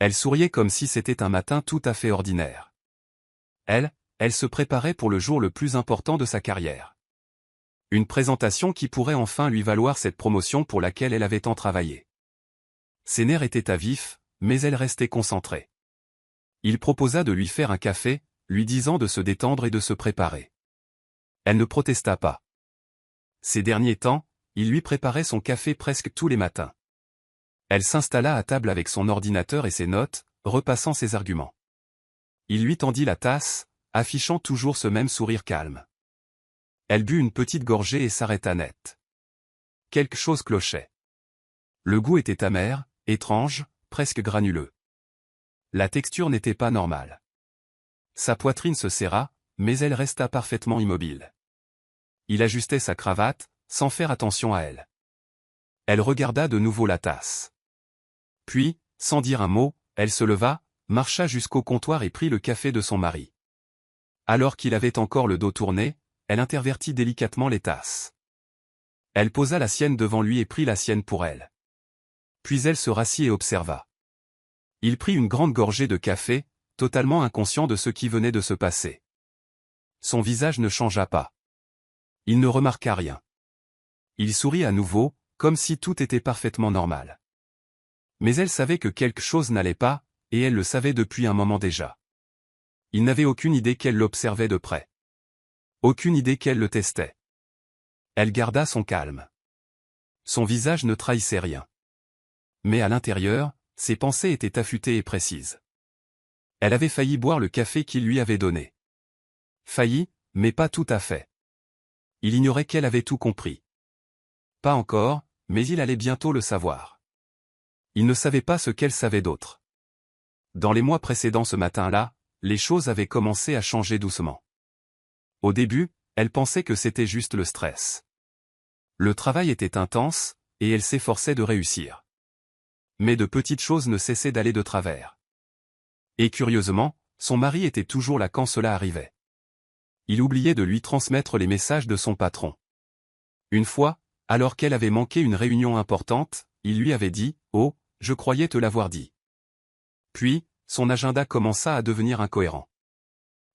Elle souriait comme si c'était un matin tout à fait ordinaire. Elle se préparait pour le jour le plus important de sa carrière. Une présentation qui pourrait enfin lui valoir cette promotion pour laquelle elle avait tant travaillé. Ses nerfs étaient à vif, mais elle restait concentrée. Il proposa de lui faire un café, lui disant de se détendre et de se préparer. Elle ne protesta pas. Ces derniers temps, il lui préparait son café presque tous les matins. Elle s'installa à table avec son ordinateur et ses notes, repassant ses arguments. Il lui tendit la tasse, affichant toujours ce même sourire calme. Elle but une petite gorgée et s'arrêta net. Quelque chose clochait. Le goût était amer, étrange, presque granuleux. La texture n'était pas normale. Sa poitrine se serra, mais elle resta parfaitement immobile. Il ajustait sa cravate, sans faire attention à elle. Elle regarda de nouveau la tasse. Puis, sans dire un mot, elle se leva, marcha jusqu'au comptoir et prit le café de son mari. Alors qu'il avait encore le dos tourné, elle intervertit délicatement les tasses. Elle posa la sienne devant lui et prit la sienne pour elle. Puis elle se rassit et observa. Il prit une grande gorgée de café, totalement inconscient de ce qui venait de se passer. Son visage ne changea pas. Il ne remarqua rien. Il sourit à nouveau, comme si tout était parfaitement normal. Mais elle savait que quelque chose n'allait pas, et elle le savait depuis un moment déjà. Il n'avait aucune idée qu'elle l'observait de près. Aucune idée qu'elle le testait. Elle garda son calme. Son visage ne trahissait rien. Mais à l'intérieur, ses pensées étaient affûtées et précises. Elle avait failli boire le café qu'il lui avait donné. Failli, mais pas tout à fait. Il ignorait qu'elle avait tout compris. Pas encore, mais il allait bientôt le savoir. Il ne savait pas ce qu'elle savait d'autre. Dans les mois précédents ce matin-là, les choses avaient commencé à changer doucement. Au début, elle pensait que c'était juste le stress. Le travail était intense, et elle s'efforçait de réussir. Mais de petites choses ne cessaient d'aller de travers. Et curieusement, son mari était toujours là quand cela arrivait. Il oubliait de lui transmettre les messages de son patron. Une fois, alors qu'elle avait manqué une réunion importante, il lui avait dit « Oh, je croyais te l'avoir dit ». Puis, son agenda commença à devenir incohérent.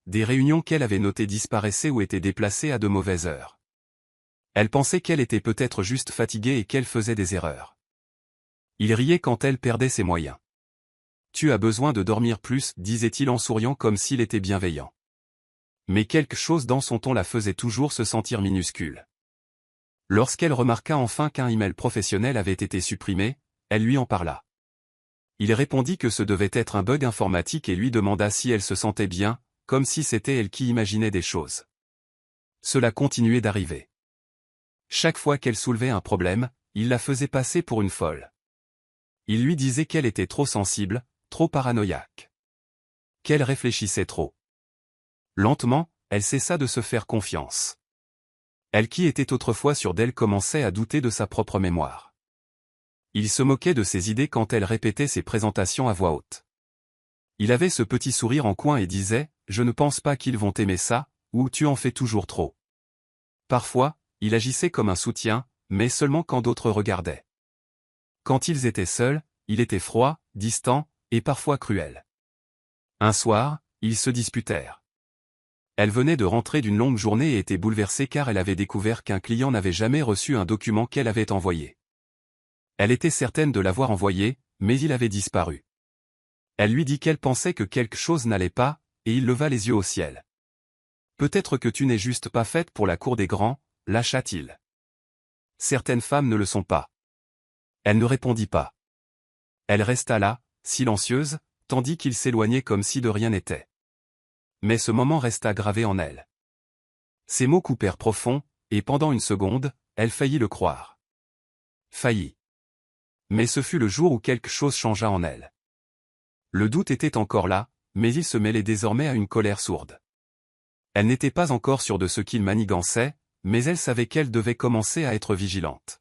Des réunions qu'elle avait notées disparaissaient ou étaient déplacées à de mauvaises heures. Elle pensait qu'elle était peut-être juste fatiguée et qu'elle faisait des erreurs. Il riait quand elle perdait ses moyens. « Tu as besoin de dormir plus », disait-il en souriant comme s'il était bienveillant. Mais quelque chose dans son ton la faisait toujours se sentir minuscule. Lorsqu'elle remarqua enfin qu'un email professionnel avait été supprimé, elle lui en parla. Il répondit que ce devait être un bug informatique et lui demanda si elle se sentait bien, comme si c'était elle qui imaginait des choses. Cela continuait d'arriver. Chaque fois qu'elle soulevait un problème, il la faisait passer pour une folle. Il lui disait qu'elle était trop sensible, trop paranoïaque. Qu'elle réfléchissait trop. Lentement, elle cessa de se faire confiance. Elle qui était autrefois sûre d'elle commençait à douter de sa propre mémoire. Il se moquait de ses idées quand elle répétait ses présentations à voix haute. Il avait ce petit sourire en coin et disait « Je ne pense pas qu'ils vont aimer ça » ou « Tu en fais toujours trop ». Parfois, il agissait comme un soutien, mais seulement quand d'autres regardaient. Quand ils étaient seuls, il était froid, distant, et parfois cruel. Un soir, ils se disputèrent. Elle venait de rentrer d'une longue journée et était bouleversée car elle avait découvert qu'un client n'avait jamais reçu un document qu'elle avait envoyé. Elle était certaine de l'avoir envoyé, mais il avait disparu. Elle lui dit qu'elle pensait que quelque chose n'allait pas, et il leva les yeux au ciel. « Peut-être que tu n'es juste pas faite pour la cour des grands », lâcha-t-il. Certaines femmes ne le sont pas. Elle ne répondit pas. Elle resta là, silencieuse, tandis qu'il s'éloignait comme si de rien n'était. Mais ce moment resta gravé en elle. Ces mots coupèrent profond, et pendant une seconde, elle faillit le croire. Faillit. Mais ce fut le jour où quelque chose changea en elle. Le doute était encore là, mais il se mêlait désormais à une colère sourde. Elle n'était pas encore sûre de ce qu'il manigançait, mais elle savait qu'elle devait commencer à être vigilante.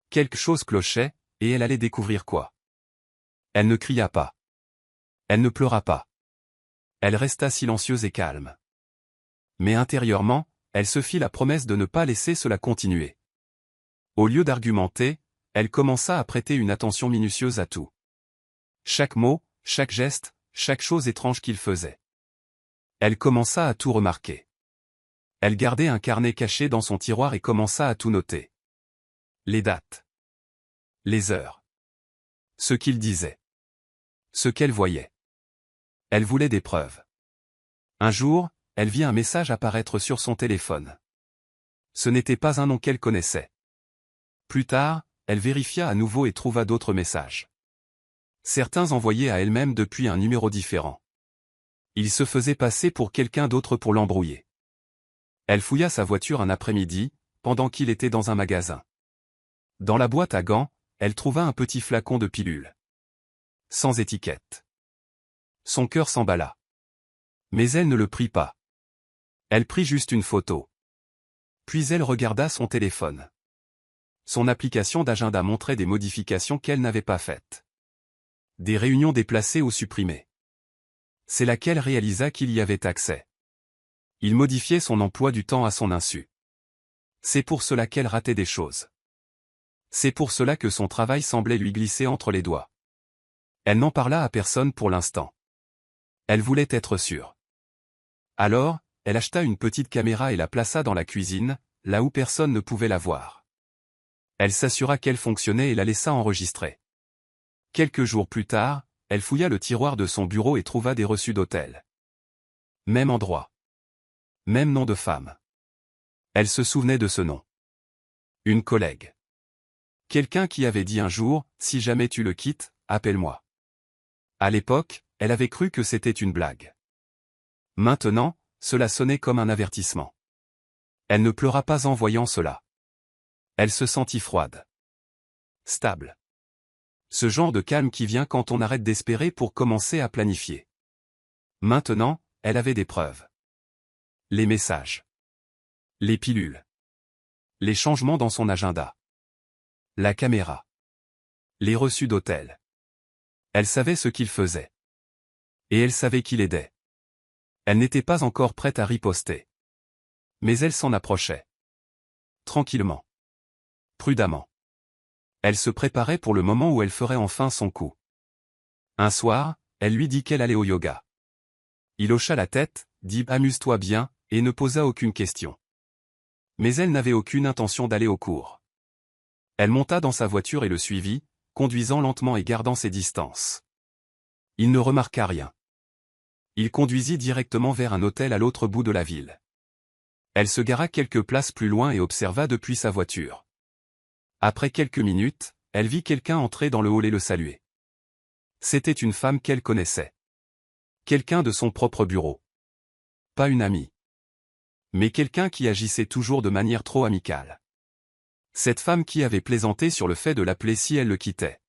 Quelque chose clochait, et elle allait découvrir quoi. Elle ne cria pas. Elle ne pleura pas. Elle resta silencieuse et calme. Mais intérieurement, elle se fit la promesse de ne pas laisser cela continuer. Au lieu d'argumenter, elle commença à prêter une attention minutieuse à tout. Chaque mot, chaque geste, chaque chose étrange qu'il faisait. Elle commença à tout remarquer. Elle gardait un carnet caché dans son tiroir et commença à tout noter. Les dates. Les heures. Ce qu'il disait. Ce qu'elle voyait. Elle voulait des preuves. Un jour, elle vit un message apparaître sur son téléphone. Ce n'était pas un nom qu'elle connaissait. Plus tard, elle vérifia à nouveau et trouva d'autres messages. Certains envoyés à elle-même depuis un numéro différent. Il se faisait passer pour quelqu'un d'autre pour l'embrouiller. Elle fouilla sa voiture un après-midi, pendant qu'il était dans un magasin. Dans la boîte à gants, elle trouva un petit flacon de pilules. Sans étiquette. Son cœur s'emballa. Mais elle ne le prit pas. Elle prit juste une photo. Puis elle regarda son téléphone. Son application d'agenda montrait des modifications qu'elle n'avait pas faites. Des réunions déplacées ou supprimées. C'est là qu'elle réalisa qu'il y avait accès. Il modifiait son emploi du temps à son insu. C'est pour cela qu'elle ratait des choses. C'est pour cela que son travail semblait lui glisser entre les doigts. Elle n'en parla à personne pour l'instant. Elle voulait être sûre. Alors, elle acheta une petite caméra et la plaça dans la cuisine, là où personne ne pouvait la voir. Elle s'assura qu'elle fonctionnait et la laissa enregistrer. Quelques jours plus tard, elle fouilla le tiroir de son bureau et trouva des reçus d'hôtel. Même endroit. Même nom de femme. Elle se souvenait de ce nom. Une collègue. Quelqu'un qui avait dit un jour, « Si jamais tu le quittes, appelle-moi ». À l'époque, elle avait cru que c'était une blague. Maintenant, cela sonnait comme un avertissement. Elle ne pleura pas en voyant cela. Elle se sentit froide. Stable. Ce genre de calme qui vient quand on arrête d'espérer pour commencer à planifier. Maintenant, elle avait des preuves. Les messages. Les pilules. Les changements dans son agenda. La caméra. Les reçus d'hôtel. Elle savait ce qu'il faisait. Et elle savait qu'il aidait. Elle n'était pas encore prête à riposter. Mais elle s'en approchait. Tranquillement. Prudemment. Elle se préparait pour le moment où elle ferait enfin son coup. Un soir, elle lui dit qu'elle allait au yoga. Il hocha la tête, dit « Amuse-toi bien » et ne posa aucune question. Mais elle n'avait aucune intention d'aller au cours. Elle monta dans sa voiture et le suivit, conduisant lentement et gardant ses distances. Il ne remarqua rien. Il conduisit directement vers un hôtel à l'autre bout de la ville. Elle se gara quelques places plus loin et observa depuis sa voiture. Après quelques minutes, elle vit quelqu'un entrer dans le hall et le saluer. C'était une femme qu'elle connaissait. Quelqu'un de son propre bureau. Pas une amie. Mais quelqu'un qui agissait toujours de manière trop amicale. Cette femme qui avait plaisanté sur le fait de l'appeler si elle le quittait.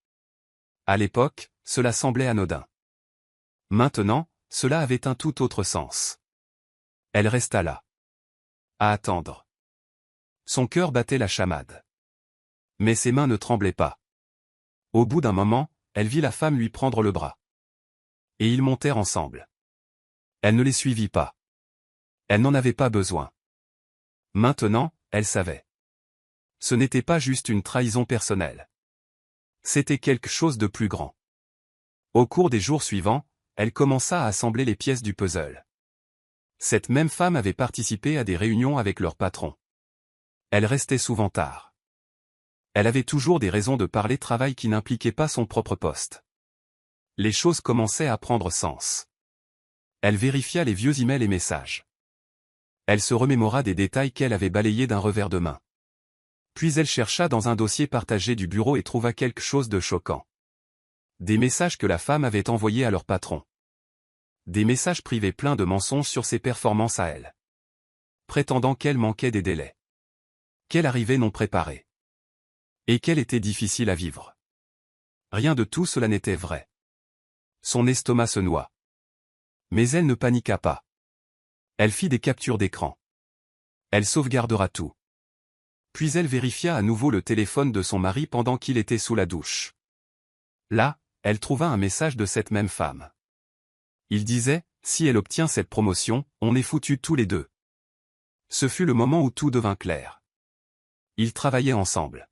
À l'époque, cela semblait anodin. Maintenant, cela avait un tout autre sens. Elle resta là. À attendre. Son cœur battait la chamade. Mais ses mains ne tremblaient pas. Au bout d'un moment, elle vit la femme lui prendre le bras. Et ils montèrent ensemble. Elle ne les suivit pas. Elle n'en avait pas besoin. Maintenant, elle savait. Ce n'était pas juste une trahison personnelle. C'était quelque chose de plus grand. Au cours des jours suivants, elle commença à assembler les pièces du puzzle. Cette même femme avait participé à des réunions avec leur patron. Elle restait souvent tard. Elle avait toujours des raisons de parler travail qui n'impliquaient pas son propre poste. Les choses commençaient à prendre sens. Elle vérifia les vieux emails et messages. Elle se remémora des détails qu'elle avait balayés d'un revers de main. Puis elle chercha dans un dossier partagé du bureau et trouva quelque chose de choquant. Des messages que la femme avait envoyés à leur patron. Des messages privés pleins de mensonges sur ses performances à elle. Prétendant qu'elle manquait des délais. Qu'elle arrivait non préparée. Et qu'elle était difficile à vivre. Rien de tout cela n'était vrai. Son estomac se noua. Mais elle ne paniqua pas. Elle fit des captures d'écran. Elle sauvegardera tout. Puis elle vérifia à nouveau le téléphone de son mari pendant qu'il était sous la douche. Là, elle trouva un message de cette même femme. Il disait, si elle obtient cette promotion, on est foutus tous les deux. Ce fut le moment où tout devint clair. Ils travaillaient ensemble.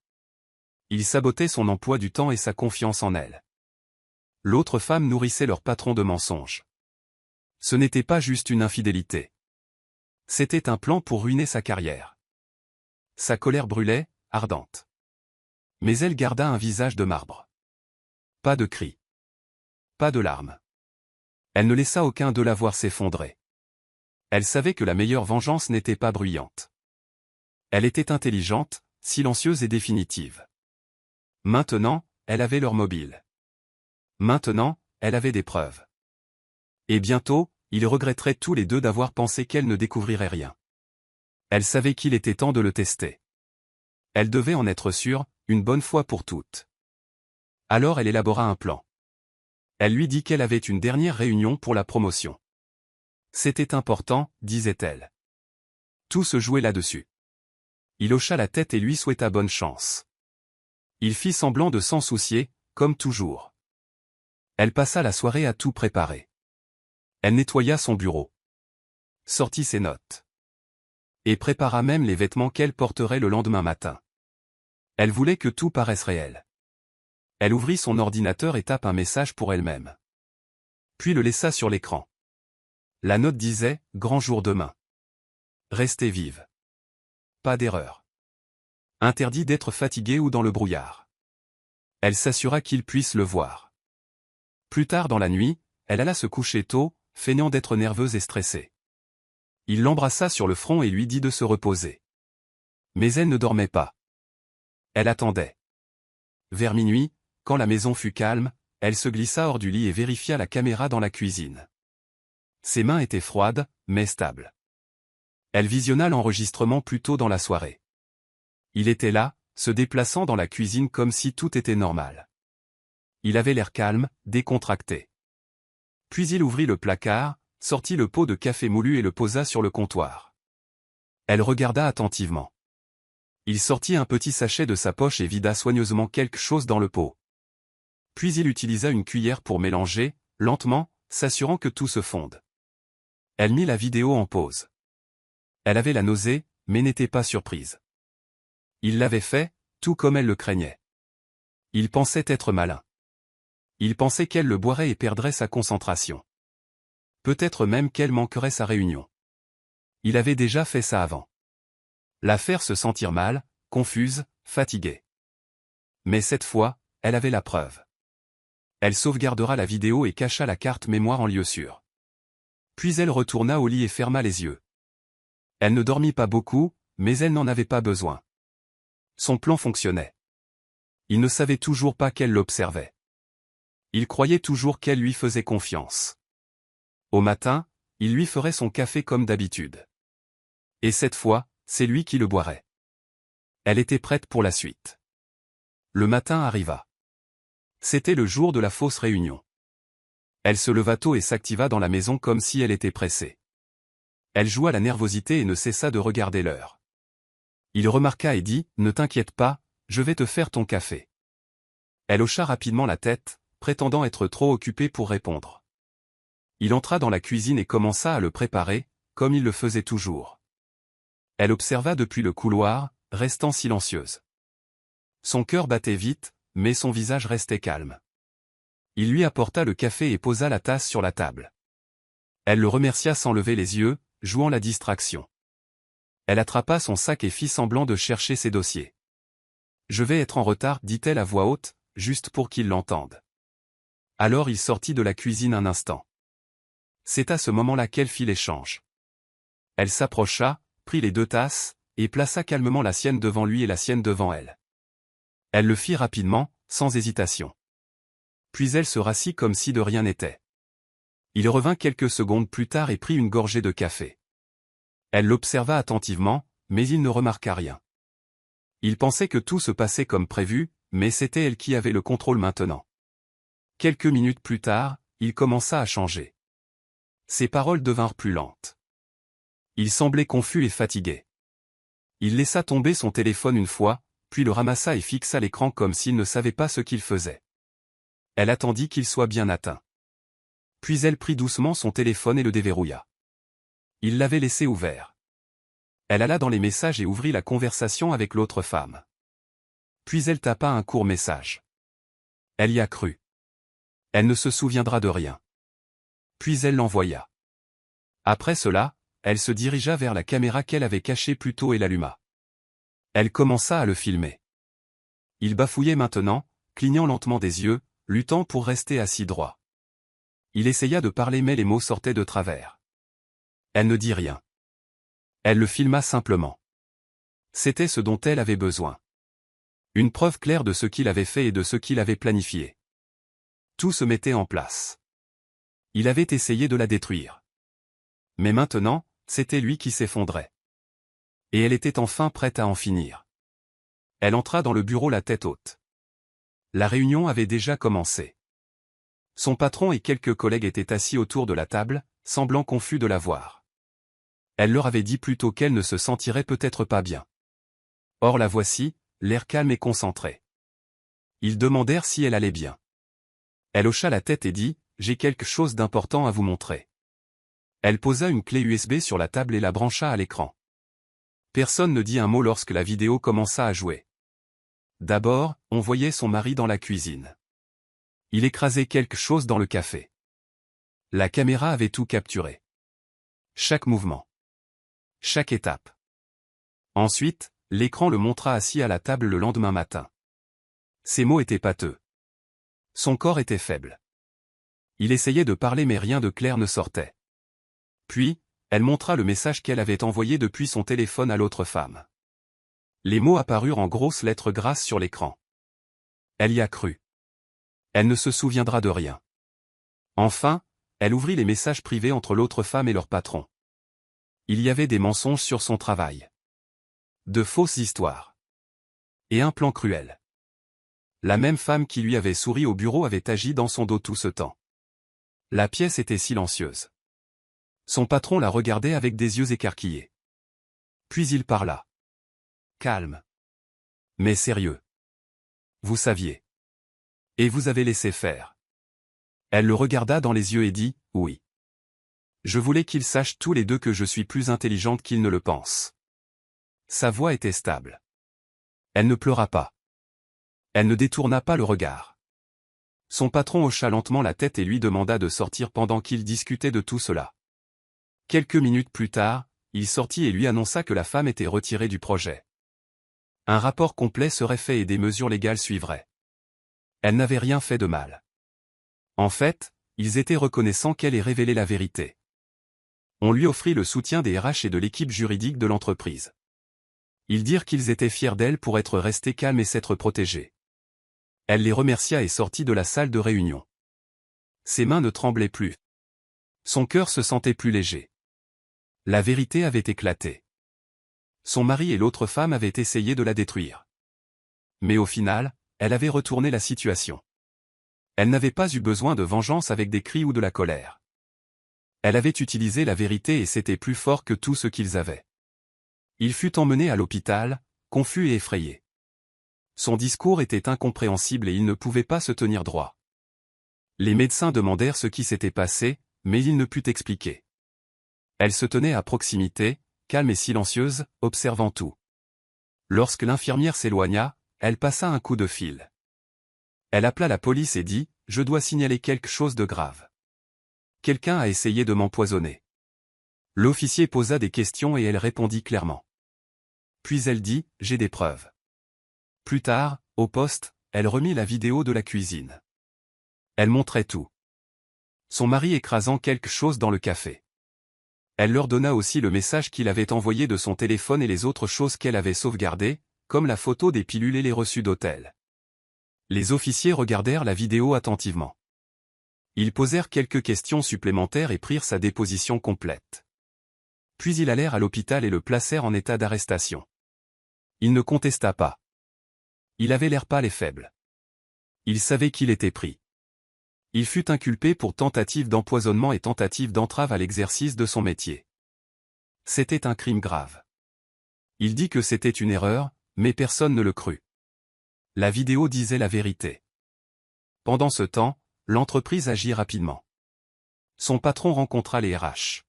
Il sabotait son emploi du temps et sa confiance en elle. l'autre femme nourrissait leur patron de mensonges. Ce n'était pas juste une infidélité. C'était un plan pour ruiner sa carrière. Sa colère brûlait, ardente. Mais elle garda un visage de marbre. Pas de cris. Pas de larmes. Elle ne laissa aucun d'eux la voir s'effondrer. Elle savait que la meilleure vengeance n'était pas bruyante. Elle était intelligente, silencieuse et définitive. Maintenant, elle avait leur mobile. Maintenant, elle avait des preuves. Et bientôt, ils regretteraient tous les deux d'avoir pensé qu'elle ne découvrirait rien. Elle savait qu'il était temps de le tester. Elle devait en être sûre, une bonne fois pour toutes. Alors elle élabora un plan. Elle lui dit qu'elle avait une dernière réunion pour la promotion. C'était important, disait-elle. Tout se jouait là-dessus. Il hocha la tête et lui souhaita bonne chance. Il fit semblant de s'en soucier, comme toujours. Elle passa la soirée à tout préparer. Elle nettoya son bureau. Sortit ses notes. Et prépara même les vêtements qu'elle porterait le lendemain matin. Elle voulait que tout paraisse réel. Elle ouvrit son ordinateur et tape un message pour elle-même. Puis le laissa sur l'écran. La note disait « Grand jour demain. Restez vive. Pas d'erreur. Interdit d'être fatigué ou dans le brouillard. » Elle s'assura qu'il puisse le voir. Plus tard dans la nuit, elle alla se coucher tôt, feignant d'être nerveuse et stressée. Il l'embrassa sur le front et lui dit de se reposer. Mais elle ne dormait pas. Elle attendait. Vers minuit, quand la maison fut calme, elle se glissa hors du lit et vérifia la caméra dans la cuisine. Ses mains étaient froides, mais stables. Elle visionna l'enregistrement plus tôt dans la soirée. Il était là, se déplaçant dans la cuisine comme si tout était normal. Il avait l'air calme, décontracté. Puis il ouvrit le placard, sortit le pot de café moulu et le posa sur le comptoir. Elle regarda attentivement. Il sortit un petit sachet de sa poche et vida soigneusement quelque chose dans le pot. Puis il utilisa une cuillère pour mélanger, lentement, s'assurant que tout se fonde. Elle mit la vidéo en pause. Elle avait la nausée, mais n'était pas surprise. Il l'avait fait, tout comme elle le craignait. Il pensait être malin. Il pensait qu'elle le boirait et perdrait sa concentration. Peut-être même qu'elle manquerait sa réunion. Il avait déjà fait ça avant. La faire se sentir mal, confuse, fatiguée. Mais cette fois, elle avait la preuve. Elle sauvegardera la vidéo et cacha la carte mémoire en lieu sûr. Puis elle retourna au lit et ferma les yeux. Elle ne dormit pas beaucoup, mais elle n'en avait pas besoin. Son plan fonctionnait. Il ne savait toujours pas qu'elle l'observait. Il croyait toujours qu'elle lui faisait confiance. Au matin, il lui ferait son café comme d'habitude. Et cette fois, c'est lui qui le boirait. Elle était prête pour la suite. Le matin arriva. C'était le jour de la fausse réunion. Elle se leva tôt et s'activa dans la maison comme si elle était pressée. Elle joua la nervosité et ne cessa de regarder l'heure. Il remarqua et dit « Ne t'inquiète pas, je vais te faire ton café. » Elle hocha rapidement la tête, prétendant être trop occupée pour répondre. Il entra dans la cuisine et commença à le préparer, comme il le faisait toujours. Elle observa depuis le couloir, restant silencieuse. Son cœur battait vite, mais son visage restait calme. Il lui apporta le café et posa la tasse sur la table. Elle le remercia sans lever les yeux, jouant la distraction. Elle attrapa son sac et fit semblant de chercher ses dossiers. « Je vais être en retard, dit-elle à voix haute, juste pour qu'il l'entende. » Alors il sortit de la cuisine un instant. C'est à ce moment-là qu'elle fit l'échange. Elle s'approcha, prit les deux tasses, et plaça calmement la sienne devant lui et la sienne devant elle. Elle le fit rapidement, sans hésitation. Puis elle se rassit comme si de rien n'était. Il revint quelques secondes plus tard et prit une gorgée de café. Elle l'observa attentivement, mais il ne remarqua rien. Il pensait que tout se passait comme prévu, mais c'était elle qui avait le contrôle maintenant. Quelques minutes plus tard, il commença à changer. Ses paroles devinrent plus lentes. Il semblait confus et fatigué. Il laissa tomber son téléphone une fois, puis le ramassa et fixa l'écran comme s'il ne savait pas ce qu'il faisait. Elle attendit qu'il soit bien atteint. Puis elle prit doucement son téléphone et le déverrouilla. Il l'avait laissé ouvert. Elle alla dans les messages et ouvrit la conversation avec l'autre femme. Puis elle tapa un court message. Elle y a cru. Elle ne se souviendra de rien. Puis elle l'envoya. Après cela, elle se dirigea vers la caméra qu'elle avait cachée plus tôt et l'alluma. Elle commença à le filmer. Il bafouillait maintenant, clignant lentement des yeux, luttant pour rester assis droit. Il essaya de parler mais les mots sortaient de travers. Elle ne dit rien. Elle le filma simplement. C'était ce dont elle avait besoin. Une preuve claire de ce qu'il avait fait et de ce qu'il avait planifié. Tout se mettait en place. Il avait essayé de la détruire. Mais maintenant, c'était lui qui s'effondrait. Et elle était enfin prête à en finir. Elle entra dans le bureau la tête haute. La réunion avait déjà commencé. Son patron et quelques collègues étaient assis autour de la table, semblant confus de la voir. Elle leur avait dit plus tôt qu'elle ne se sentirait peut-être pas bien. Or la voici, l'air calme et concentré. Ils demandèrent si elle allait bien. Elle hocha la tête et dit, « J'ai quelque chose d'important à vous montrer. » Elle posa une clé USB sur la table et la brancha à l'écran. Personne ne dit un mot lorsque la vidéo commença à jouer. D'abord, on voyait son mari dans la cuisine. Il écrasait quelque chose dans le café. La caméra avait tout capturé. Chaque mouvement. Chaque étape. Ensuite, l'écran le montra assis à la table le lendemain matin. Ses mots étaient pâteux. Son corps était faible. Il essayait de parler mais rien de clair ne sortait. Puis, elle montra le message qu'elle avait envoyé depuis son téléphone à l'autre femme. Les mots apparurent en grosses lettres grasses sur l'écran. Elle y a cru. Elle ne se souviendra de rien. Enfin, elle ouvrit les messages privés entre l'autre femme et leur patron. Il y avait des mensonges sur son travail. De fausses histoires. Et un plan cruel. La même femme qui lui avait souri au bureau avait agi dans son dos tout ce temps. La pièce était silencieuse. Son patron la regardait avec des yeux écarquillés. Puis il parla. Calme. Mais sérieux. Vous saviez. Et vous avez laissé faire. Elle le regarda dans les yeux et dit, oui. Je voulais qu'ils sachent tous les deux que je suis plus intelligente qu'ils ne le pensent. Sa voix était stable. Elle ne pleura pas. Elle ne détourna pas le regard. Son patron hocha lentement la tête et lui demanda de sortir pendant qu'ils discutaient de tout cela. Quelques minutes plus tard, il sortit et lui annonça que la femme était retirée du projet. Un rapport complet serait fait et des mesures légales suivraient. Elle n'avait rien fait de mal. En fait, ils étaient reconnaissants qu'elle ait révélé la vérité. On lui offrit le soutien des RH et de l'équipe juridique de l'entreprise. Ils dirent qu'ils étaient fiers d'elle pour être restée calme et s'être protégée. Elle les remercia et sortit de la salle de réunion. Ses mains ne tremblaient plus. Son cœur se sentait plus léger. La vérité avait éclaté. Son mari et l'autre femme avaient essayé de la détruire. Mais au final, elle avait retourné la situation. Elle n'avait pas eu besoin de vengeance avec des cris ou de la colère. Elle avait utilisé la vérité et c'était plus fort que tout ce qu'ils avaient. Il fut emmené à l'hôpital, confus et effrayé. Son discours était incompréhensible et il ne pouvait pas se tenir droit. Les médecins demandèrent ce qui s'était passé, mais il ne put expliquer. Elle se tenait à proximité, calme et silencieuse, observant tout. Lorsque l'infirmière s'éloigna, elle passa un coup de fil. Elle appela la police et dit, « Je dois signaler quelque chose de grave. Quelqu'un a essayé de m'empoisonner. » L'officier posa des questions et elle répondit clairement. Puis elle dit, « J'ai des preuves. » Plus tard, au poste, elle remit la vidéo de la cuisine. Elle montrait tout. Son mari écrasant quelque chose dans le café. Elle leur donna aussi le message qu'il avait envoyé de son téléphone et les autres choses qu'elle avait sauvegardées, comme la photo des pilules et les reçus d'hôtel. Les officiers regardèrent la vidéo attentivement. Ils posèrent quelques questions supplémentaires et prirent sa déposition complète. Puis ils allèrent à l'hôpital et le placèrent en état d'arrestation. Il ne contesta pas. Il avait l'air pâle et faible. Il savait qu'il était pris. Il fut inculpé pour tentative d'empoisonnement et tentative d'entrave à l'exercice de son métier. C'était un crime grave. Il dit que c'était une erreur, mais personne ne le crut. La vidéo disait la vérité. Pendant ce temps, l'entreprise agit rapidement. Son patron rencontra les RH.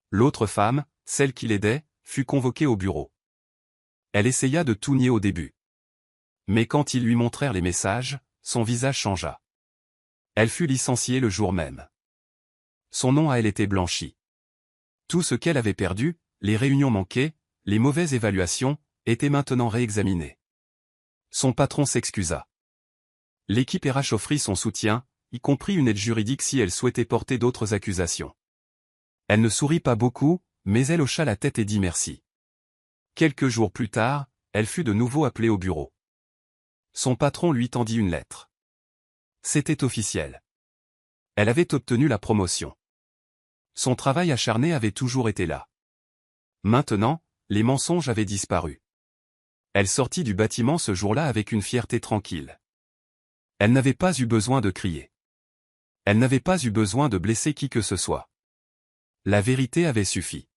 L'autre femme, celle qui l'aidait, fut convoquée au bureau. Elle essaya de tout nier au début. Mais quand ils lui montrèrent les messages, son visage changea. Elle fut licenciée le jour même. Son nom à elle était blanchi. Tout ce qu'elle avait perdu, les réunions manquées, les mauvaises évaluations, était maintenant réexaminé. Son patron s'excusa. L'équipe RH offrit son soutien, y compris une aide juridique si elle souhaitait porter d'autres accusations. Elle ne sourit pas beaucoup, mais elle hocha la tête et dit merci. Quelques jours plus tard, elle fut de nouveau appelée au bureau. Son patron lui tendit une lettre. C'était officiel. Elle avait obtenu la promotion. Son travail acharné avait toujours été là. Maintenant, les mensonges avaient disparu. Elle sortit du bâtiment ce jour-là avec une fierté tranquille. Elle n'avait pas eu besoin de crier. Elle n'avait pas eu besoin de blesser qui que ce soit. La vérité avait suffi.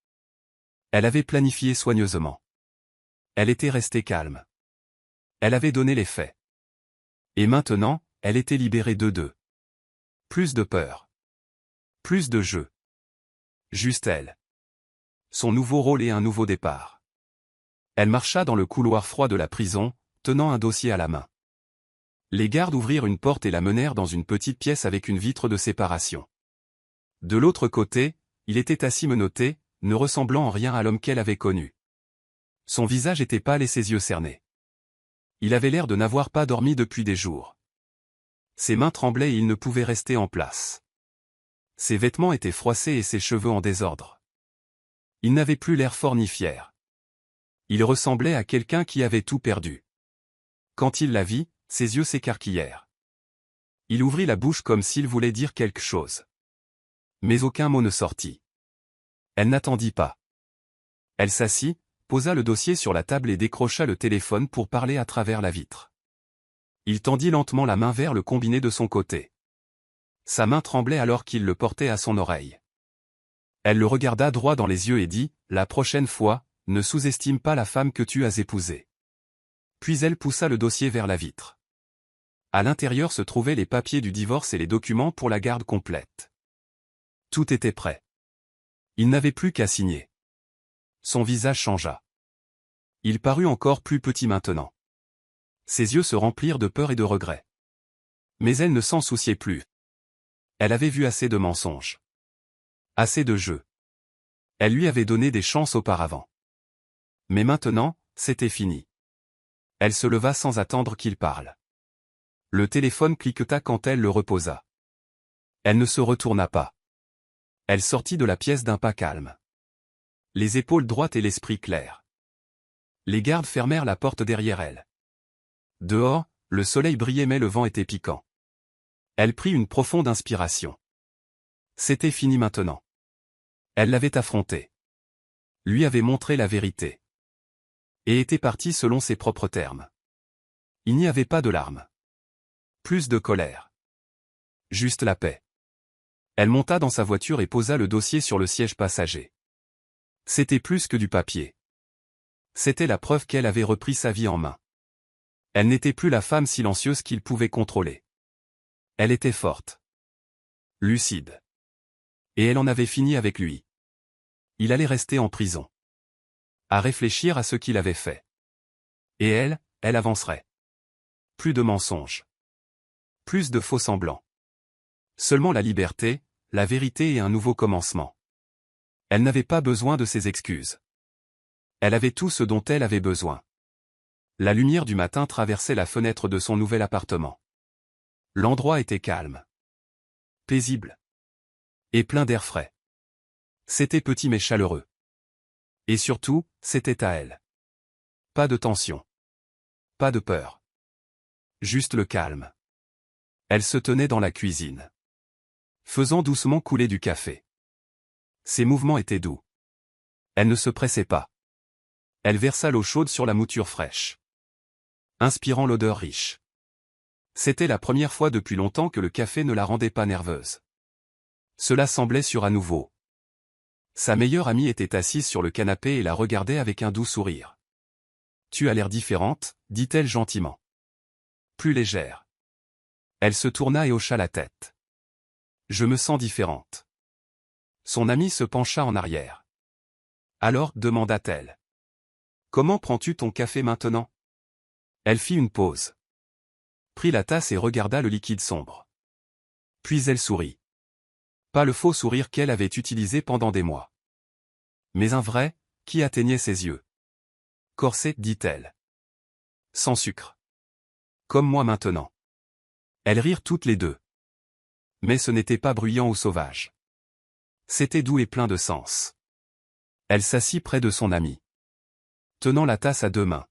Elle avait planifié soigneusement. Elle était restée calme. Elle avait donné les faits. Et maintenant, elle était libérée de deux. Plus de peur. Plus de jeu. Juste elle. Son nouveau rôle et un nouveau départ. Elle marcha dans le couloir froid de la prison, tenant un dossier à la main. Les gardes ouvrirent une porte et la menèrent dans une petite pièce avec une vitre de séparation. De l'autre côté, il était assis menotté, ne ressemblant en rien à l'homme qu'elle avait connu. Son visage était pâle et ses yeux cernés. Il avait l'air de n'avoir pas dormi depuis des jours. Ses mains tremblaient et il ne pouvait rester en place. Ses vêtements étaient froissés et ses cheveux en désordre. Il n'avait plus l'air fort ni fier. Il ressemblait à quelqu'un qui avait tout perdu. Quand il la vit, ses yeux s'écarquillèrent. Il ouvrit la bouche comme s'il voulait dire quelque chose. Mais aucun mot ne sortit. Elle n'attendit pas. Elle s'assit, posa le dossier sur la table et décrocha le téléphone pour parler à travers la vitre. Il tendit lentement la main vers le combiné de son côté. Sa main tremblait alors qu'il le portait à son oreille. Elle le regarda droit dans les yeux et dit, « La prochaine fois, ne sous-estime pas la femme que tu as épousée. » Puis elle poussa le dossier vers la vitre. À l'intérieur se trouvaient les papiers du divorce et les documents pour la garde complète. Tout était prêt. Il n'avait plus qu'à signer. Son visage changea. Il parut encore plus petit maintenant. Ses yeux se remplirent de peur et de regret. Mais elle ne s'en souciait plus. Elle avait vu assez de mensonges. Assez de jeux. Elle lui avait donné des chances auparavant. Mais maintenant, c'était fini. Elle se leva sans attendre qu'il parle. Le téléphone cliqueta quand elle le reposa. Elle ne se retourna pas. Elle sortit de la pièce d'un pas calme. Les épaules droites et l'esprit clair. Les gardes fermèrent la porte derrière elle. Dehors, le soleil brillait mais le vent était piquant. Elle prit une profonde inspiration. C'était fini maintenant. Elle l'avait affronté. Lui avait montré la vérité. Et était partie selon ses propres termes. Il n'y avait pas de larmes. Plus de colère. Juste la paix. Elle monta dans sa voiture et posa le dossier sur le siège passager. C'était plus que du papier. C'était la preuve qu'elle avait repris sa vie en main. Elle n'était plus la femme silencieuse qu'il pouvait contrôler. Elle était forte. Lucide. Et elle en avait fini avec lui. Il allait rester en prison. À réfléchir à ce qu'il avait fait. Et elle avancerait. Plus de mensonges. Plus de faux semblants. Seulement la liberté, la vérité et un nouveau commencement. Elle n'avait pas besoin de ses excuses. Elle avait tout ce dont elle avait besoin. La lumière du matin traversait la fenêtre de son nouvel appartement. L'endroit était calme. Paisible. Et plein d'air frais. C'était petit mais chaleureux. Et surtout, c'était à elle. Pas de tension. Pas de peur. Juste le calme. Elle se tenait dans la cuisine. Faisant doucement couler du café. Ses mouvements étaient doux. Elle ne se pressait pas. Elle versa l'eau chaude sur la mouture fraîche. Inspirant l'odeur riche. C'était la première fois depuis longtemps que le café ne la rendait pas nerveuse. Cela semblait sûr à nouveau. Sa meilleure amie était assise sur le canapé et la regardait avec un doux sourire. « Tu as l'air différente, dit-elle gentiment. Plus légère. » Elle se tourna et hocha la tête. « Je me sens différente. » Son amie se pencha en arrière. « Alors, demanda-t-elle. Comment prends-tu ton café maintenant ? » Elle fit une pause. Prit la tasse et regarda le liquide sombre. Puis elle sourit. Pas le faux sourire qu'elle avait utilisé pendant des mois. Mais un vrai, qui atteignait ses yeux. Corset, dit-elle. Sans sucre. Comme moi maintenant. Elles rirent toutes les deux. Mais ce n'était pas bruyant ou sauvage. C'était doux et plein de sens. Elle s'assit près de son ami, tenant la tasse à deux mains.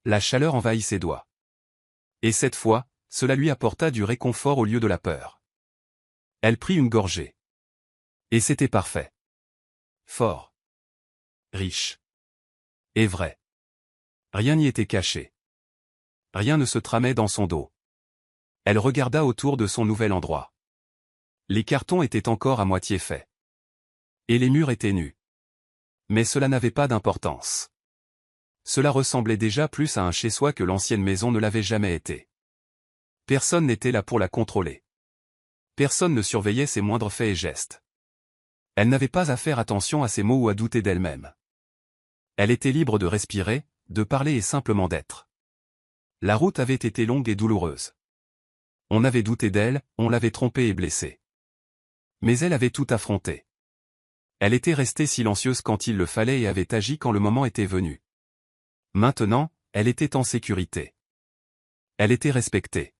La chaleur envahit ses doigts. Et cette fois, cela lui apporta du réconfort au lieu de la peur. Elle prit une gorgée. Et c'était parfait. Fort. Riche. Et vrai. Rien n'y était caché. Rien ne se tramait dans son dos. Elle regarda autour de son nouvel endroit. Les cartons étaient encore à moitié faits. Et les murs étaient nus. Mais cela n'avait pas d'importance. Cela ressemblait déjà plus à un chez-soi que l'ancienne maison ne l'avait jamais été. Personne n'était là pour la contrôler. Personne ne surveillait ses moindres faits et gestes. Elle n'avait pas à faire attention à ses mots ou à douter d'elle-même. Elle était libre de respirer, de parler et simplement d'être. La route avait été longue et douloureuse. On avait douté d'elle, on l'avait trompée et blessée. Mais elle avait tout affronté. Elle était restée silencieuse quand il le fallait et avait agi quand le moment était venu. Maintenant, elle était en sécurité. Elle était respectée.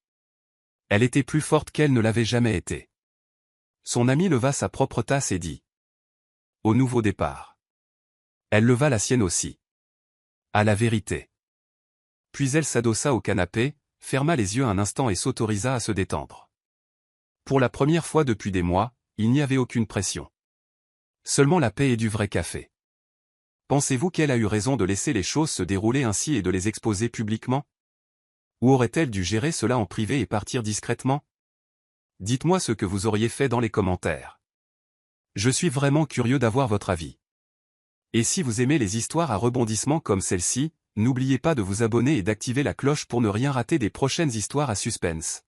Elle était plus forte qu'elle ne l'avait jamais été. Son ami leva sa propre tasse et dit : Au nouveau départ. Elle leva la sienne aussi. À la vérité. Puis elle s'adossa au canapé, ferma les yeux un instant et s'autorisa à se détendre. Pour la première fois depuis des mois, il n'y avait aucune pression. Seulement la paix et du vrai café. Pensez-vous qu'elle a eu raison de laisser les choses se dérouler ainsi et de les exposer publiquement ? Ou aurait-elle dû gérer cela en privé et partir discrètement ? Dites-moi ce que vous auriez fait dans les commentaires. Je suis vraiment curieux d'avoir votre avis. Et si vous aimez les histoires à rebondissements comme celle-ci, n'oubliez pas de vous abonner et d'activer la cloche pour ne rien rater des prochaines histoires à suspense.